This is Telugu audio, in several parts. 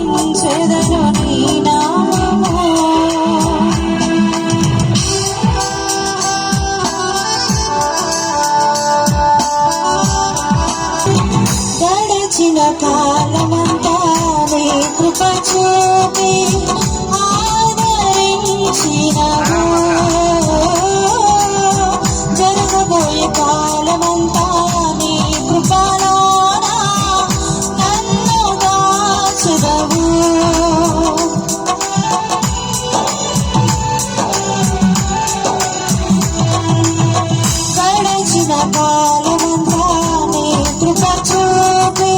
సన్నోతించెదను నీ నామము. గడచిన కాలమంతా నీ కృప చూపి ఆదరించినవు. జరగబోయే కాలమంతా నీ కృపలోన నన్ను దాచుదవు. గడచిన కాలమంతా నీ కృప చూపి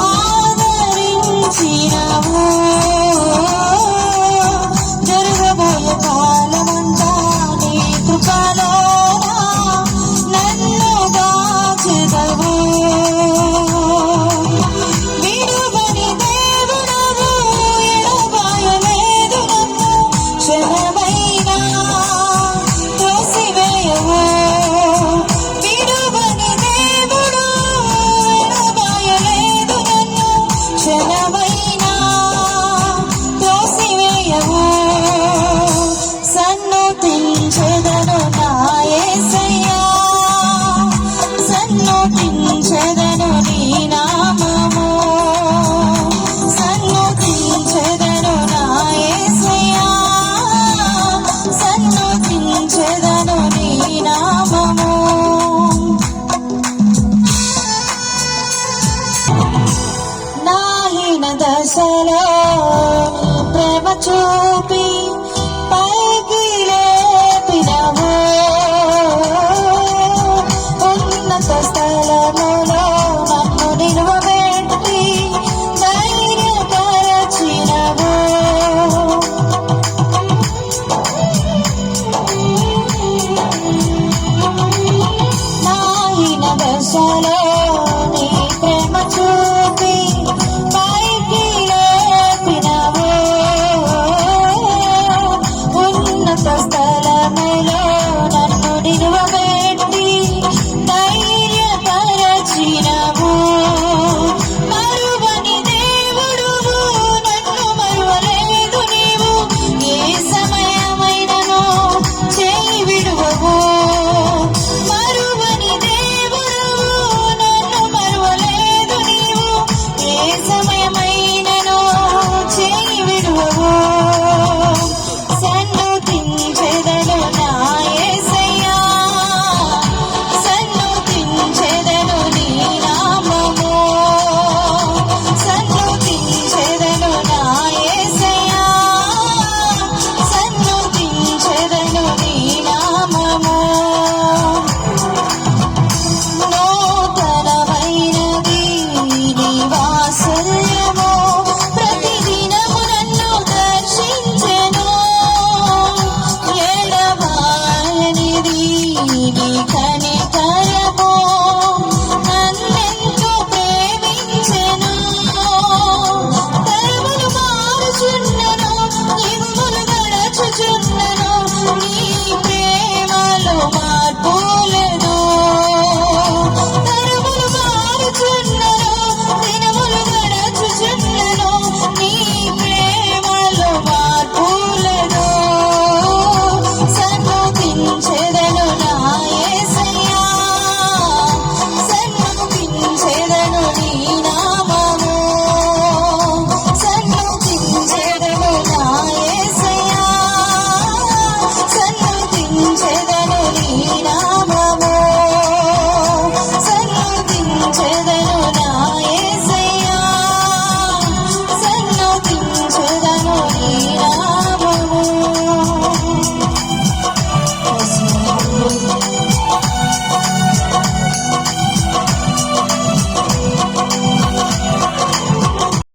ఆదరించినవు. జరగబోయే కాలమంతా నీ కృపలోన నన్ను దాచెదవు. విడువని దేవుడవు, ఎడబాయలేదు నన్ను క్షణమైనా త్రోసివేయవు. విడువని దేవుడు, ఎడబాయలేదు నన్ను క్షణమైనా త్రోసివేయవు. సన్నోతించెదను నా యేసయ్యా, సన్నోతించెదను నీ నామము. సన్నోతించెదను నా యేసయ్యా, సన్నోతించెదను నీ నామము. నా హీన దశలో నీ ప్రేమ చూపి